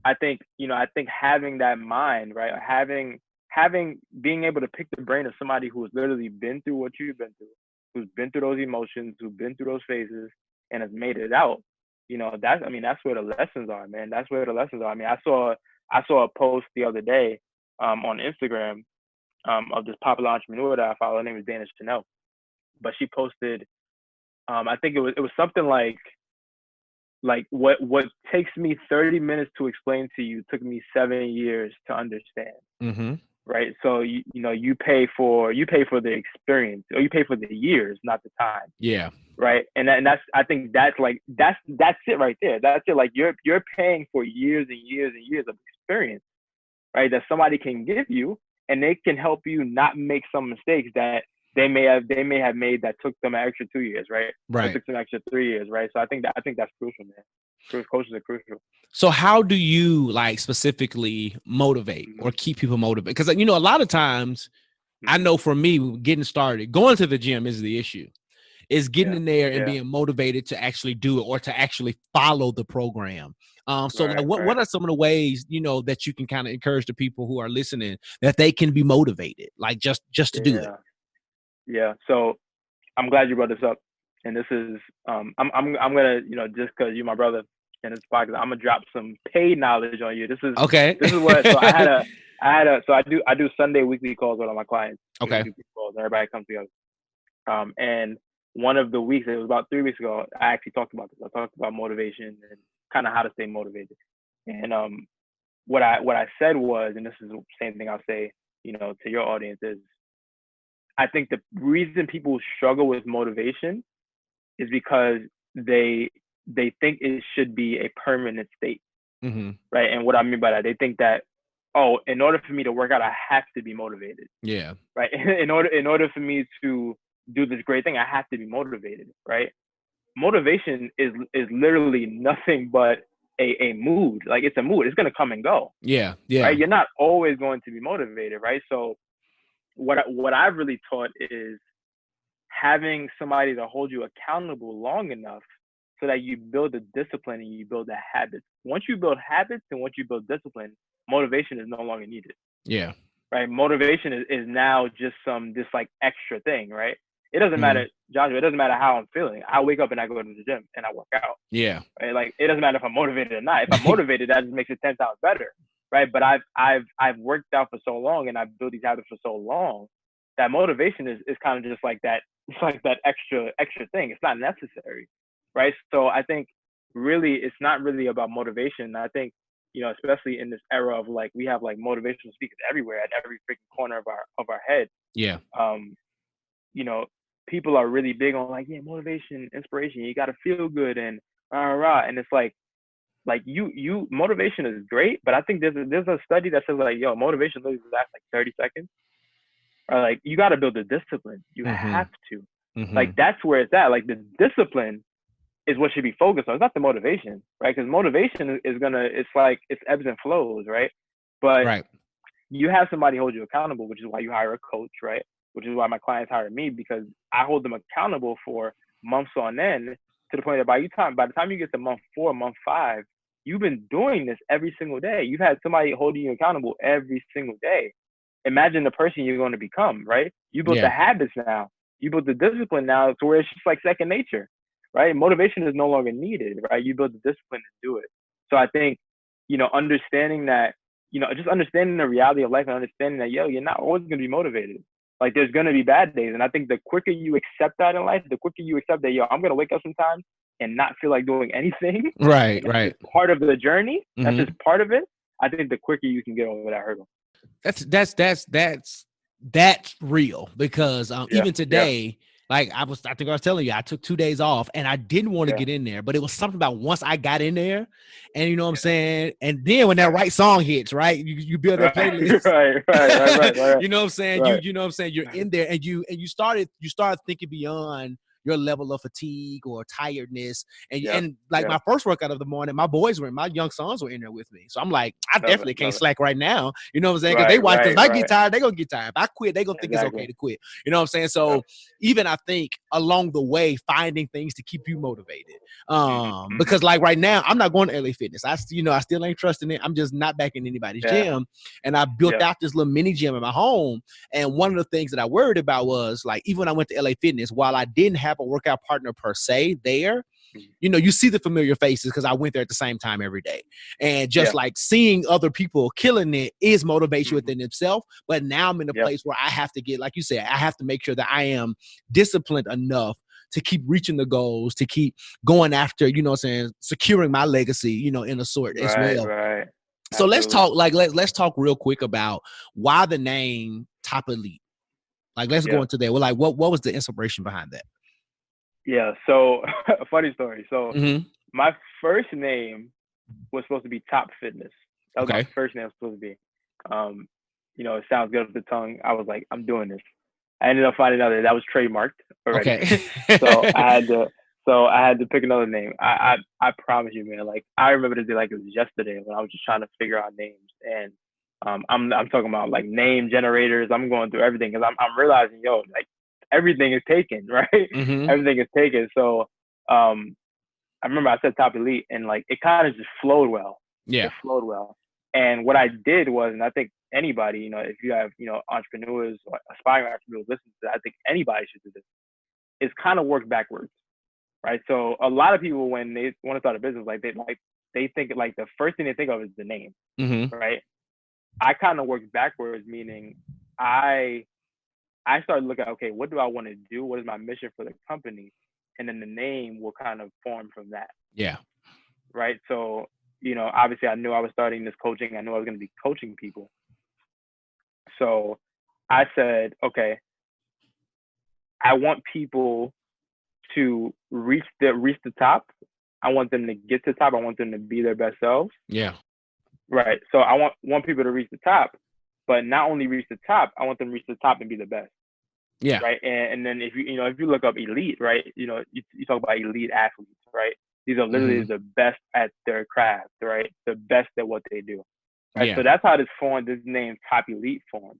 Speaker 3: I think, you know, I think having that mind, right, having being able to pick the brain of somebody who has literally been through what you've been through, who's been through those emotions, who's been through those phases, and has made it out. You know, that's where the lessons are, man. That's where the lessons are. I mean, I saw a post the other day on Instagram of this popular entrepreneur that I follow. Her name is Dana Chanel, but she posted, I think it was something like what takes me 30 minutes to explain to you took me 7 years to understand. Right? So you know, you pay for the experience, or you pay for the years, not the time.
Speaker 2: Yeah.
Speaker 3: Right? And that's I think that's it right there. That's it. Like you're paying for years and years and years of experience, right? That somebody can give you, and they can help you not make some mistakes that they may have made that took them an extra 2 years, right? Or took them an extra 3 years, right? So I think that's crucial, man. Coaches are crucial.
Speaker 2: So how do you like specifically motivate or keep people motivated? Because, you know, a lot of times I know for me getting started, going to the gym is the issue. Is getting in there and being motivated to actually do it or to actually follow the program. So like what are some of the ways, you know, that you can kind of encourage the people who are listening that they can be motivated, like just to do it?
Speaker 3: Yeah. So I'm glad you brought this up. And this is I'm gonna, you know, just because you're my brother in this podcast, I'm gonna drop some paid knowledge on you. This is what so I do Sunday weekly calls with all my clients.
Speaker 2: Okay.
Speaker 3: Calls, and everybody comes together. And one of the weeks, it was about 3 weeks ago, I actually talked about this. I talked about motivation and kind of how to stay motivated. And what I said was, and this is the same thing I'll say, you know, to your audience, is I think the reason people struggle with motivation is because they think it should be a permanent state, right? And what I mean by that, they think that, oh, in order for me to work out, I have to be motivated.
Speaker 2: Yeah.
Speaker 3: Right. In order for me to do this great thing, I have to be motivated. Right. Motivation is literally nothing but a mood. Like it's a mood. It's gonna come and go.
Speaker 2: Yeah. Yeah.
Speaker 3: Right. You're not always going to be motivated. Right. So what I've really taught is having somebody to hold you accountable long enough so that you build a discipline and you build a habit. Once you build habits and once you build discipline, motivation is no longer needed.
Speaker 2: Yeah.
Speaker 3: Right. Motivation is now just this like extra thing. Right. It doesn't matter, Joshua, it doesn't matter how I'm feeling. I wake up and I go to the gym and I work out.
Speaker 2: Yeah.
Speaker 3: Right. Like it doesn't matter if I'm motivated or not. If I'm motivated, that just makes it 10 times better. Right. But I've worked out for so long and I've built these habits for so long that motivation is kind of just like that. It's like that extra thing. It's not necessary. Right. So I think really it's not really about motivation. I think, you know, especially in this era of like, we have like motivational speakers everywhere at every freaking corner of our head.
Speaker 2: Yeah.
Speaker 3: You know, people are really big on like, yeah, motivation, inspiration. You got to feel good and and it's like you motivation is great, but I think there's a study that says like, yo, motivation literally lasts like 30 seconds. Or like you got to build the discipline. You have to. Like that's where it's at. Like the discipline is what should be focused on. It's not the motivation, right? Because motivation is it's like it's ebbs and flows, right? But you have somebody hold you accountable, which is why you hire a coach, right? which is why my clients hire me, because I hold them accountable for months on end, to the point that by the time you get to month 4, month 5, you've been doing this every single day. You've had somebody holding you accountable every single day. Imagine the person you're going to become, right? You built the habits now. You built the discipline now to where it's just like second nature, right? Motivation is no longer needed, right? You build the discipline to do it. So I think, understanding that, just understanding the reality of life and understanding that, you're not always going to be motivated. Like, there's going to be bad days. And I think the quicker you accept that in life, the quicker you accept that, I'm going to wake up sometimes and not feel like doing anything.
Speaker 2: Right.
Speaker 3: Part of the journey. That's just part of it. I think the quicker you can get over that hurdle.
Speaker 2: That's real, because even today, like I think I was telling you, I took 2 days off and I didn't want to get in there, but it was something about once I got in there, and you know what I'm saying? And then when that right song hits, right, you build that playlist. Right. You know what I'm saying? Right. You know what I'm saying? You're in there, and you start thinking beyond your level of fatigue or tiredness. And my first workout of the morning, my young sons were in there with me. So I'm like, I definitely can't slack right now. You know what I'm saying? Because they watch, because if I get tired, they're going to get tired. If I quit, they're going to think it's okay to quit. You know what I'm saying? So even I think along the way, finding things to keep you motivated. Because like right now, I'm not going to LA Fitness. I still ain't trusting it. I'm just not back in anybody's gym. And I built out this little mini gym at my home. And one of the things that I worried about was, like, even when I went to LA Fitness, while I didn't have a workout partner per se there, you see the familiar faces because I went there at the same time every day. And just like seeing other people killing it is motivation within itself. But now I'm in a place where I have to get, like you said, I have to make sure that I am disciplined enough to keep reaching the goals, to keep going after, securing my legacy, in a sort as well.
Speaker 3: Right.
Speaker 2: So let's talk real quick about why the name Top Elite. Like, let's go into that. Well, like, what was the inspiration behind that?
Speaker 3: Yeah. So a funny story. So my first name was supposed to be Top Fitness. That was my first name was supposed to be. It sounds good off the tongue. I was like, I'm doing this. I ended up finding out that was trademarked already. Okay. So I had to pick another name. I promise you, man. Like, I remember the day like it was yesterday when I was just trying to figure out names. And I'm talking about like name generators. I'm going through everything because I'm realizing, like, everything is taken, right? Everything is taken. So I remember I said Top Elite, and like it kind of just flowed well.
Speaker 2: Yeah.
Speaker 3: It flowed well. And what I did was, and I think anybody, if you have, entrepreneurs or aspiring entrepreneurs listen to that, I think anybody should do this, is kind of work backwards, right? So a lot of people, when they want to start a business, they think like the first thing they think of is the name, right? I kind of worked backwards, meaning I started looking at, okay, what do I want to do? What is my mission for the company? And then the name will kind of form from that.
Speaker 2: Yeah.
Speaker 3: Right. So, obviously I knew I was starting this coaching. I knew I was going to be coaching people. So I said, okay, I want people to reach the top. I want them to get to the top. I want them to be their best selves.
Speaker 2: Yeah.
Speaker 3: Right. So I want people to reach the top, but not only reach the top, I want them to reach the top and be the best.
Speaker 2: Yeah.
Speaker 3: Right. And then if you look up elite, right, you talk about elite athletes, right? These are literally the best at their craft, right? The best at what they do. Right. Yeah. So that's how this name Top Elite formed.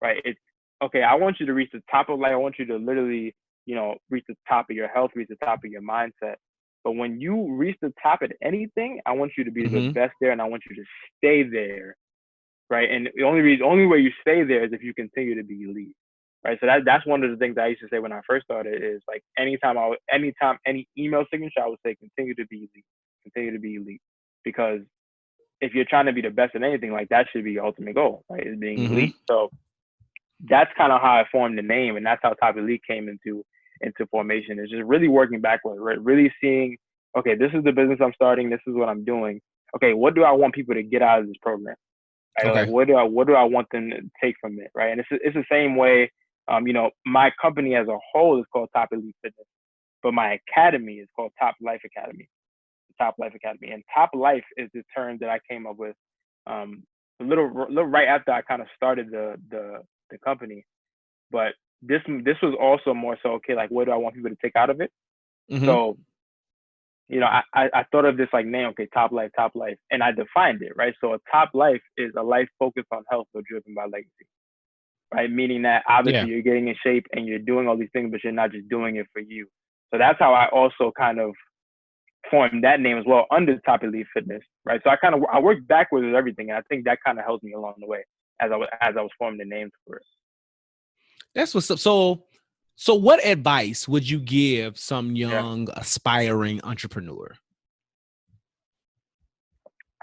Speaker 3: Right. It's okay. I want you to reach the top of life. I want you to literally, reach the top of your health, reach the top of your mindset. But when you reach the top at anything, I want you to be the best there, and I want you to stay there. Right. And the only way you stay there is if you continue to be elite. Right. So that's one of the things I used to say when I first started is like any email signature, I would say continue to be elite. Because if you're trying to be the best at anything, like that should be your ultimate goal, right? Is being elite. So that's kind of how I formed the name, and that's how Top Elite came into formation. It's just really working backwards, right? Really seeing, okay, this is the business I'm starting, this is what I'm doing. Okay, what do I want people to get out of this program? Right? Okay. Like, what do I want them to take from it, right? And it's the same way. My company as a whole is called Top Elite Fitness, but my academy is called Top Life Academy. Top Life Academy, and Top Life is the term that I came up with a little right after I kind of started the company. But this was also more so, okay, like, what do I want people to take out of it? So, I thought of this like name, okay, Top Life, and I defined it, right? So a top life is a life focused on health or driven by legacy. right? Meaning that obviously you're getting in shape and you're doing all these things, but you're not just doing it for you. So that's how I also kind of formed that name as well under Top Elite Fitness, right? So I worked backwards with everything, and I think that kind of helped me along the way as I was forming the names for it.
Speaker 2: That's what's up. So what advice would you give some
Speaker 3: Yeah.
Speaker 2: young aspiring entrepreneur?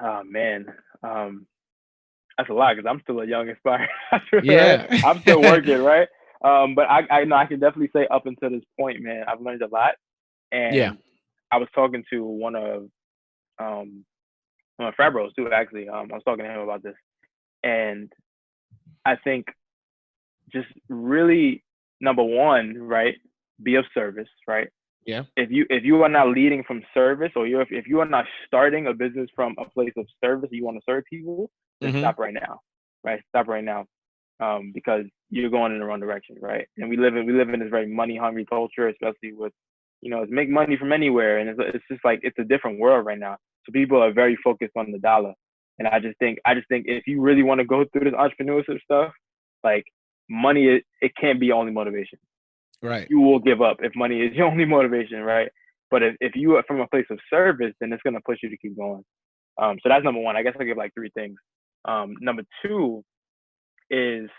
Speaker 3: Oh man, that's a lot because I'm still a young aspiring
Speaker 2: Yeah.
Speaker 3: right? I'm still working, right? But I know I can definitely say up until this point, man, I've learned a lot.
Speaker 2: Yeah.
Speaker 3: And I was talking to one of Fabros too, actually. I was talking to him about this, and I think just really number one, right? Be of service, right?
Speaker 2: Yeah.
Speaker 3: If you are not leading from service, or if you are not starting a business from a place of service, you want to serve people, then stop right now, right? Stop right now, because you're going in the wrong direction, right? And we live in this very money hungry culture, especially with, it's make money from anywhere, and it's just like it's a different world right now. So people are very focused on the dollar, and I just think if you really want to go through this entrepreneurship stuff, like money, it can't be only motivation.
Speaker 2: Right.
Speaker 3: You will give up if money is your only motivation, right? But if you are from a place of service, then it's gonna push you to keep going. So that's number one. I guess I'll give like three things. Number two is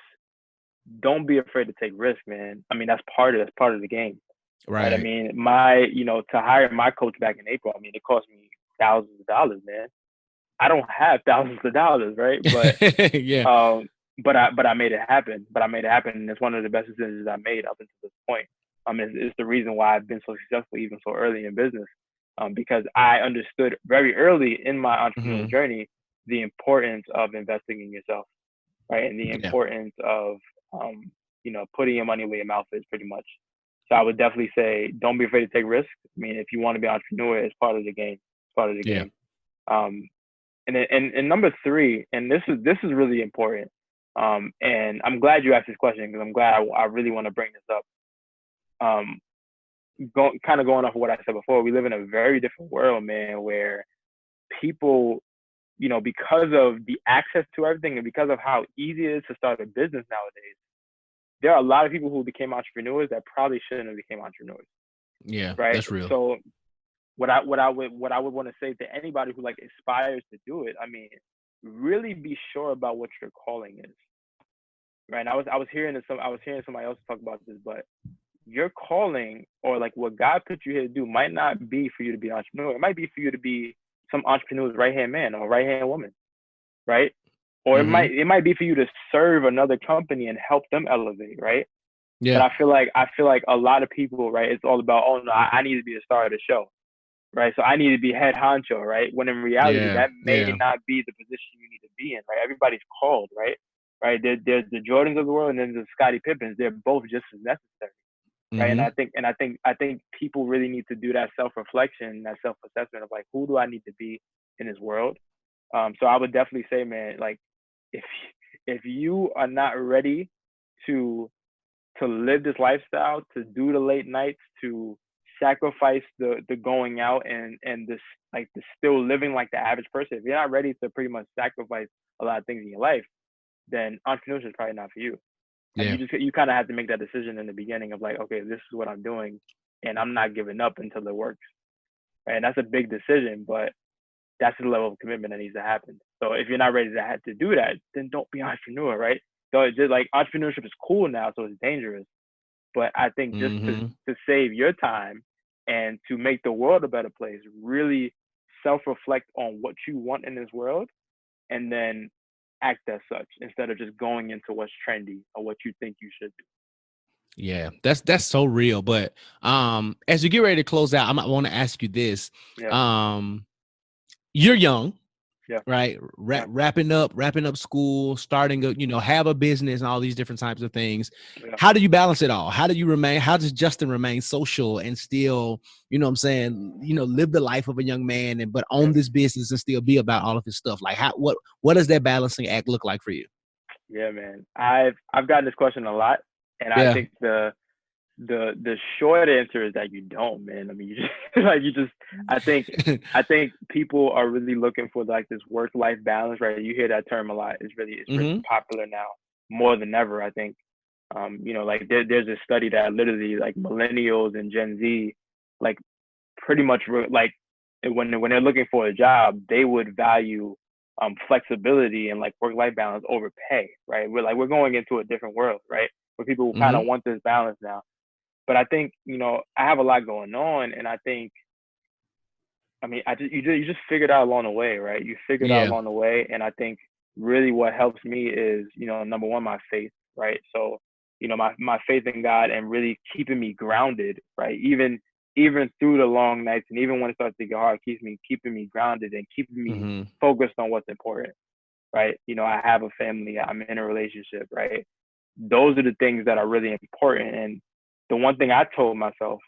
Speaker 3: don't be afraid to take risks, man. I mean, that's part of the game. Right. I mean, to hire my coach back in April, I mean, it cost me thousands of dollars, man. I don't have thousands of dollars, right? But
Speaker 2: yeah.
Speaker 3: But I made it happen. And it's one of the best decisions I made up until this point. It's the reason why I've been so successful even so early in business. Because I understood very early in my entrepreneurial journey the importance of investing in yourself, right? And the importance of putting your money where your mouth is, pretty much. So I would definitely say don't be afraid to take risks. I mean, if you want to be an entrepreneur, it's part of the game. It's part of the game. And number three, and this is really important. And I'm glad you asked this question because I'm glad I really want to bring this up. Going off of what I said before, we live in a very different world, man, where people, because of the access to everything and because of how easy it is to start a business nowadays, there are a lot of people who became entrepreneurs that probably shouldn't have became entrepreneurs.
Speaker 2: Yeah,
Speaker 3: right.
Speaker 2: That's real.
Speaker 3: So what I would want to say to anybody who like aspires to do it, I mean, really be sure about what your calling is. Right. I was hearing somebody else talk about this, but your calling, or like what God put you here to do, might not be for you to be an entrepreneur. It might be for you to be some entrepreneur's right hand man or right hand woman, right? Or it might be for you to serve another company and help them elevate, right?
Speaker 2: Yeah.
Speaker 3: But I feel like a lot of people, right, it's all about, oh no, I need to be the star of the show, right? So I need to be head honcho, right? When in reality, that may not be the position you need to be in, right? Everybody's called, right? Right? There's the Jordans of the world, and then there's Scottie Pippens. They're both just as necessary, right? And I think people really need to do that self-reflection, that self-assessment of like, who do I need to be in this world? So I would definitely say, man, like if you are not ready to live this lifestyle, to do the late nights, to sacrifice the going out and this like the still living like the average person, if you're not ready to pretty much sacrifice a lot of things in your life, then entrepreneurship is probably not for you. And you kind of have to make that decision in the beginning of like, okay, this is what I'm doing, and I'm not giving up until it works. Right? And that's a big decision, but that's the level of commitment that needs to happen. So if you're not ready to have to do that, then don't be an entrepreneur, right? So it's just like entrepreneurship is cool now, so it's dangerous. But I think just to save your time and to make the world a better place, really self-reflect on what you want in this world, and then act as such instead of just going into what's trendy or what you think you should do.
Speaker 2: Yeah, that's so real. But as we get ready to close out, I want to ask you this.
Speaker 3: Yeah.
Speaker 2: You're young,
Speaker 3: Yeah.
Speaker 2: right? Wrapping up school, starting to, have a business and all these different types of things.
Speaker 3: Yeah.
Speaker 2: How do you balance it all? How does Justin remain social and still, live the life of a young man but own this business and still be about all of his stuff? Like what does that balancing act look like for you?
Speaker 3: Yeah, man. I've gotten this question a lot, and I think the short answer is that you don't, man. I mean, I think people are really looking for like this work-life balance, right? You hear that term a lot. It's really popular now, more than ever, I think. Like there's a study that literally like millennials and Gen Z, like pretty much like when they're looking for a job, they would value flexibility and like work-life balance over pay, right? We're going into a different world, right? Where people kind of
Speaker 2: Mm-hmm.
Speaker 3: want this balance now. But I think, I have a lot going on, and I think, I mean, you just figured out along the way, right? You figured out
Speaker 2: Yeah.
Speaker 3: along the way, and I think really what helps me is, number one, my faith, right? So, my faith in God and really keeping me grounded, right? Even through the long nights, and even when it starts to get hard, keeping me grounded and keeping me
Speaker 2: Mm-hmm.
Speaker 3: focused on what's important, right? I have a family, I'm in a relationship, right? Those are the things that are really important. And the one thing I told myself,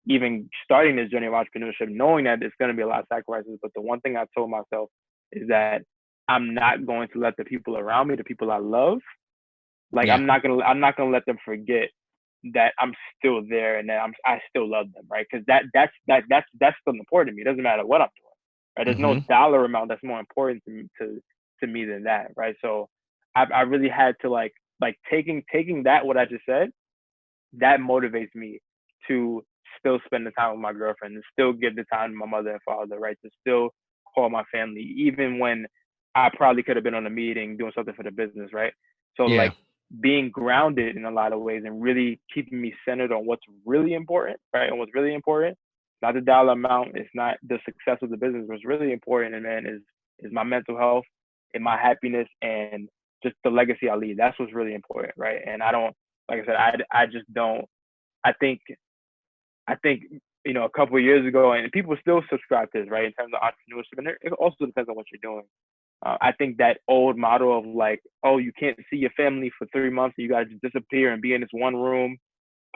Speaker 3: even starting this journey of entrepreneurship, knowing that it's going to be a lot of sacrifices, but the one thing I told myself is that I'm not going to let the people around me, the people I love, like
Speaker 2: Yeah.
Speaker 3: I'm not gonna let them forget that I'm still there and that I still love them, right? Because that's still important to me. It doesn't matter what I'm doing, right? There's no
Speaker 2: Mm-hmm.
Speaker 3: dollar amount that's more important to me than that, right? So I really had to like taking that what I just said, that motivates me to still spend the time with my girlfriend, and still give the time to my mother and father, right? To still call my family, even when I probably could have been on a meeting doing something for the business, right? So
Speaker 2: Yeah.
Speaker 3: like being grounded in a lot of ways and really keeping me centered on what's really important, right? And what's really important, not the dollar amount, it's not the success of the business. What's really important, and man, is my mental health and my happiness and just the legacy I leave. That's what's really important, right? And I don't, like I said, I just don't. I think a couple of years ago, and people still subscribe to this, right? In terms of entrepreneurship, and it also depends on what you're doing. I think that old model of like, oh, you can't see your family for 3 months, and you gotta just disappear and be in this one room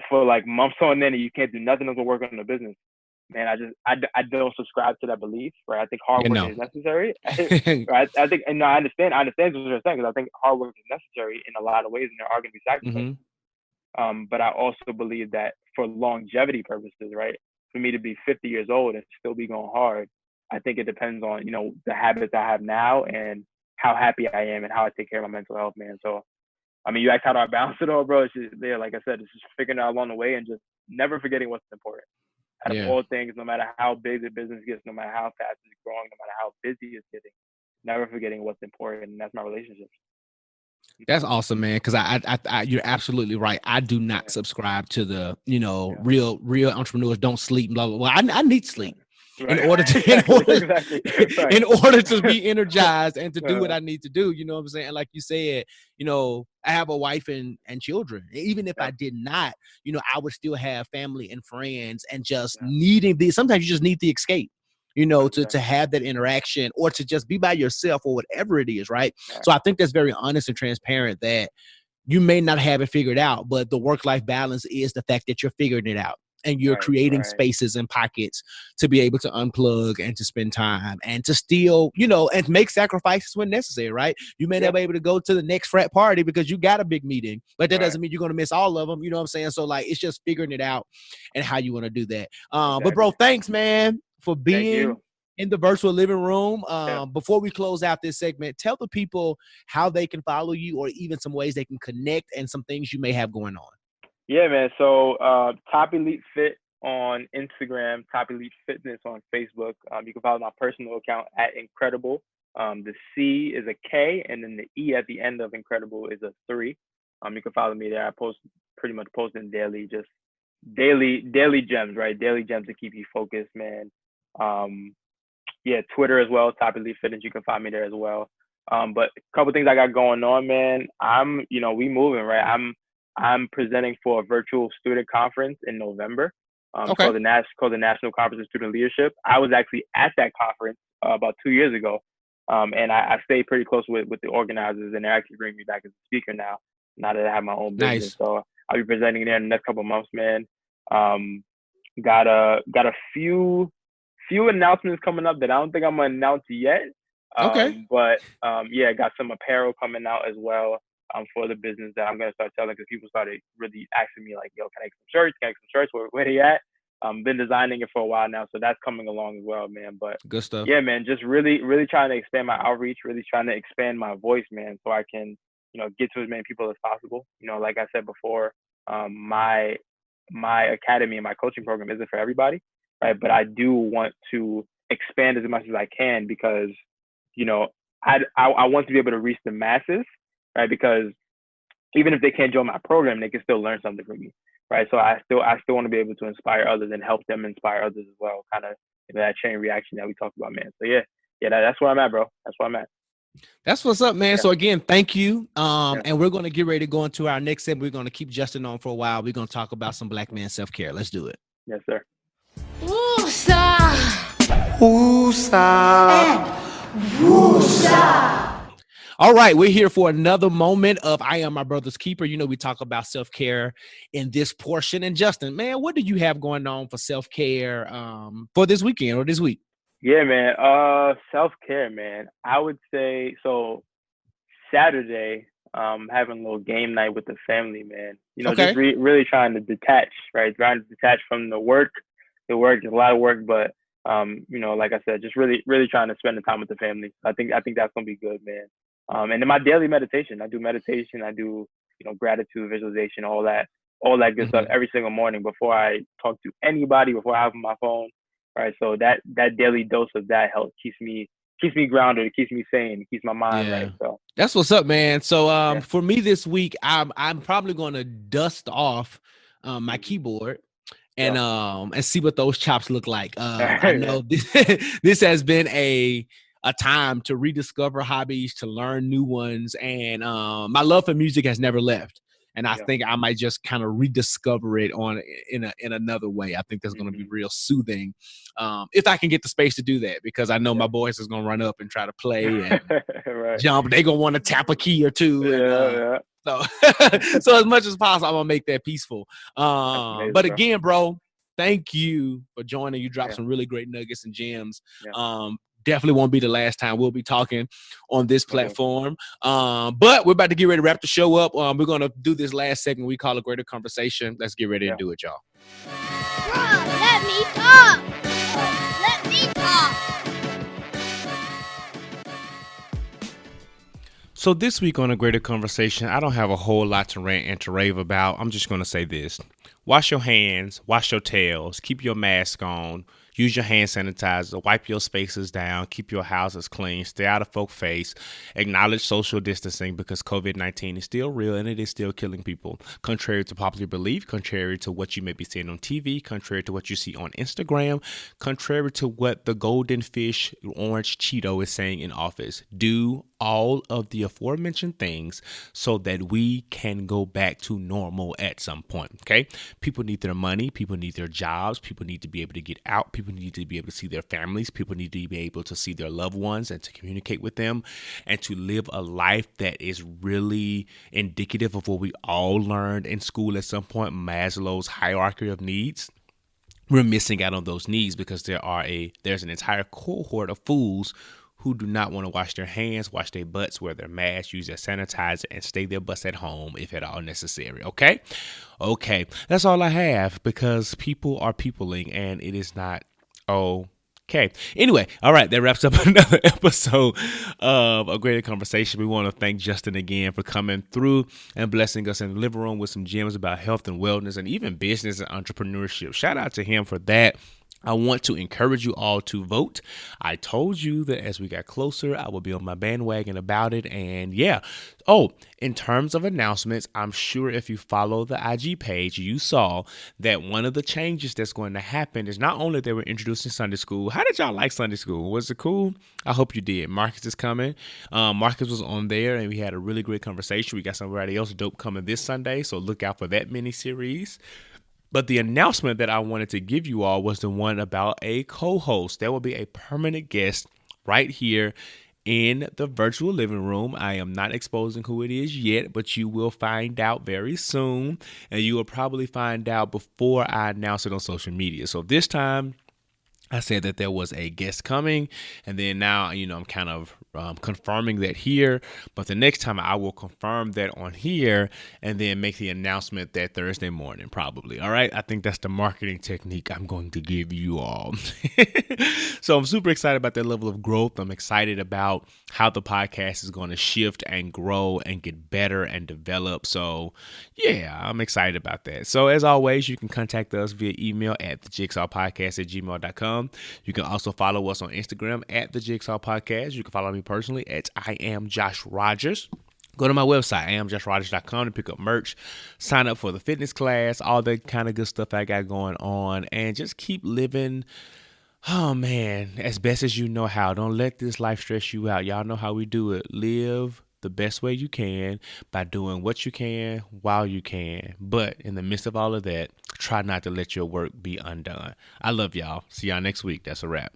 Speaker 3: for like months on end, and you can't do nothing else but work on the business. Man, I don't subscribe to that belief, right? I think hard
Speaker 2: You
Speaker 3: work
Speaker 2: know.
Speaker 3: is necessary. Right? I think, and I understand what you're saying, because I think hard work is necessary in a lot of ways, and there are going to be sacrifices.
Speaker 2: Mm-hmm.
Speaker 3: But I also believe that for longevity purposes, right, for me to be 50 years old and still be going hard, I think it depends on, the habits I have now and how happy I am and how I take care of my mental health, man. So, I mean, you asked how do I balance it all, bro? It's just, yeah, like I said, it's just figuring it out along the way and just never forgetting what's important. Out of
Speaker 2: Yeah.
Speaker 3: all things, no matter how big the business gets, no matter how fast it's growing, no matter how busy it's getting, never forgetting what's important, and that's my relationships.
Speaker 2: That's awesome, man. Because you're absolutely right. I do not
Speaker 3: Yeah,
Speaker 2: subscribe to the,
Speaker 3: yeah,
Speaker 2: real entrepreneurs don't sleep. Blah blah blah. I need sleep in
Speaker 3: right,
Speaker 2: order to,
Speaker 3: exactly, exactly, right,
Speaker 2: in order to be energized and to do what
Speaker 3: uh,
Speaker 2: I need to do. You know what I'm saying? And like you said, I have a wife and children. Even if I
Speaker 3: yep,
Speaker 2: did not, I would still have family and friends and just
Speaker 3: yeah,
Speaker 2: needing the. Sometimes you just need the escape. To
Speaker 3: 100%,
Speaker 2: have that interaction or to just be by yourself or whatever it is, right?
Speaker 3: right,
Speaker 2: So I think that's very honest and transparent that you may not have it figured out, but the work-life balance is the fact that you're figuring it out and you're
Speaker 3: right,
Speaker 2: creating
Speaker 3: right,
Speaker 2: spaces and pockets to be able to unplug and to spend time and to still, and make sacrifices when necessary, right? You may
Speaker 3: yeah,
Speaker 2: not be able to go to the next frat party because you got a big meeting, but that
Speaker 3: right,
Speaker 2: doesn't mean you're going to miss all of them. You know what I'm saying? So like, it's just figuring it out and how you want to do that. But bro,
Speaker 3: exactly.
Speaker 2: thanks, man, for
Speaker 3: Thank
Speaker 2: being
Speaker 3: you.
Speaker 2: in the virtual living room.
Speaker 3: Yeah.
Speaker 2: Before we close out this segment, tell the people how they can follow you or even some ways they can connect and some things you may have going on.
Speaker 3: Yeah, man. So, Top Elite Fit on Instagram, Top Elite Fitness on Facebook. You can follow my personal account at Incredible. The C is a K, and then the E at the end of Incredible is a 3. You can follow me there. I post pretty much posting daily, just daily gems, right? Daily gems to keep you focused, man. Um, yeah, Twitter as well, Top Elite Fitness. You can find me there as well. But a couple things I got going on, man. We moving, right? I'm presenting for a virtual student conference in November. It's
Speaker 2: Okay.
Speaker 3: called the National Conference of Student Leadership. I was actually at that conference about 2 years ago, and I stayed pretty close with the organizers, and they're actually bringing me back as a speaker now that I have my own business.
Speaker 2: Nice.
Speaker 3: So I'll be presenting there in the next couple of months, man. Um, got a few announcements coming up that I don't think I'm gonna announce yet.
Speaker 2: Okay.
Speaker 3: But yeah, got some apparel coming out as well for the business that I'm gonna start selling, because people started really asking me like, "Yo, can I get some shirts? Can I get some shirts? Where they at?" Been designing it for a while now, so that's coming along as well, man. But
Speaker 2: Good stuff.
Speaker 3: yeah, man, just really trying to expand my outreach, really trying to expand my voice, man, so I can get to as many people as possible. Like I said before, my academy and my coaching program isn't for everybody, right? But I do want to expand as much as I can because, I want to be able to reach the masses, right? Because even if they can't join my program, they can still learn something from me, right? So I still want to be able to inspire others and help them inspire others as well. Kind of that chain reaction that we talked about, man. So yeah, that's where I'm at, bro. That's where I'm at.
Speaker 2: That's what's up, man.
Speaker 3: Yeah.
Speaker 2: So again, thank you.
Speaker 3: Yeah.
Speaker 2: And we're going to get ready to go into our next segment. We're going to keep Justin on for a while. We're going to talk about some black man self-care. Let's do it.
Speaker 3: Yes, sir.
Speaker 4: Woosah!
Speaker 1: Woosah. Woosah.
Speaker 2: All right, we're here for another moment of I Am My Brother's Keeper. We talk about self-care in this portion. And Justin, man, what do you have going on for self-care for this weekend or this week?
Speaker 3: Yeah, man. Self-care, man. I would say so. Saturday, having a little game night with the family, man.
Speaker 2: Okay.
Speaker 3: Just really trying to detach, right? Trying to detach from the work. The work is a lot of work, but like I said, just really trying to spend the time with the family. I think that's gonna be good, man. And then my daily meditation. I do meditation. I do gratitude, visualization, all that good stuff every single morning before I talk to anybody, before I have my phone. Right. So that daily dose of that helps keeps me grounded, it keeps me sane, it keeps my mind right. So
Speaker 2: that's what's up, man. So for me this week, I'm probably gonna dust off my keyboard and see what those chops look like. I know this has been a time to rediscover hobbies, to learn new ones, and my love for music has never left. And I think I might just kind of rediscover it in another way. I think that's going to be real soothing if I can get the space to do that, because I know my boys is going to run up and try to play and jump. They're going to want to tap a key or two. So as much as possible, I'm going to make that peaceful.
Speaker 3: Amazing,
Speaker 2: but again, bro, thank you for joining. You dropped some really great nuggets and gems. Definitely won't be the last time we'll be talking on this platform. But we're about to get ready to wrap the show up. We're going to do this last segment we call a greater conversation. Let's get ready and do it, y'all.
Speaker 4: Bro, let me talk! Let me talk!
Speaker 2: So this week on A Greater Conversation, I don't have a whole lot to rant and to rave about. I'm just going to say this. Wash your hands, wash your tails, keep your mask on, use your hand sanitizer, wipe your spaces down, keep your houses clean, stay out of folks' face, acknowledge social distancing because COVID-19 is still real and it is still killing people. Contrary to popular belief, contrary to what you may be seeing on TV, contrary to what you see on Instagram, contrary to what the golden fish orange Cheeto is saying in office, do all of the aforementioned things so that we can go back to normal at some point, okay? People need their money. People need their jobs. People need to be able to get out. People need to be able to see their families. People need to be able to see their loved ones and to communicate with them and to live a life that is really indicative of what we all learned in school at some point, Maslow's hierarchy of needs. We're missing out on those needs because there's an entire cohort of fools who do not want to wash their hands, wash their butts, wear their masks, use their sanitizer, and stay their butts at home if at all necessary. Okay? That's all I have because people are peopling and it is not okay. Anyway, all right, that wraps up another episode of A Greater Conversation. We want to thank Justin again for coming through and blessing us in the living room with some gems about health and wellness and even business and entrepreneurship. Shout out to him for that. I want to encourage you all to vote. I told you that as we got closer, I will be on my bandwagon about it. And yeah. In terms of announcements, I'm sure if you follow the IG page, you saw that one of the changes that's going to happen is not only that we're introducing Sunday school. How did y'all like Sunday school? Was it cool? I hope you did. Marcus is coming. Marcus was on there and we had a really great conversation. We got somebody else dope coming this Sunday. So look out for that mini series. But the announcement that I wanted to give you all was the one about a co-host. There will be a permanent guest right here in the virtual living room. I am not exposing who it is yet, but you will find out very soon. And you will probably find out before I announce it on social media. So this time, I said that there was a guest coming, and then now, I'm kind of confirming that here, but the next time I will confirm that on here and then make the announcement that Thursday morning, probably. All right. I think that's the marketing technique I'm going to give you all. So I'm super excited about that level of growth. I'm excited about how the podcast is going to shift and grow and get better and develop. So yeah, I'm excited about that. So as always, you can contact us via email at thejigsawpodcast@gmail.com. You can also follow us on Instagram at The Jigsaw Podcast. You can follow me personally at I am Josh Rogers. Go to my website, IamJoshRogers.com, to pick up merch, sign up for the fitness class, all that kind of good stuff I got going on, and just keep living, oh man, as best as you know how. Don't let this life stress you out. Y'all know how we do it. Live the best way you can by doing what you can while you can. But in the midst of all of that, try not to let your work be undone. I love y'all. See y'all next week. That's a wrap.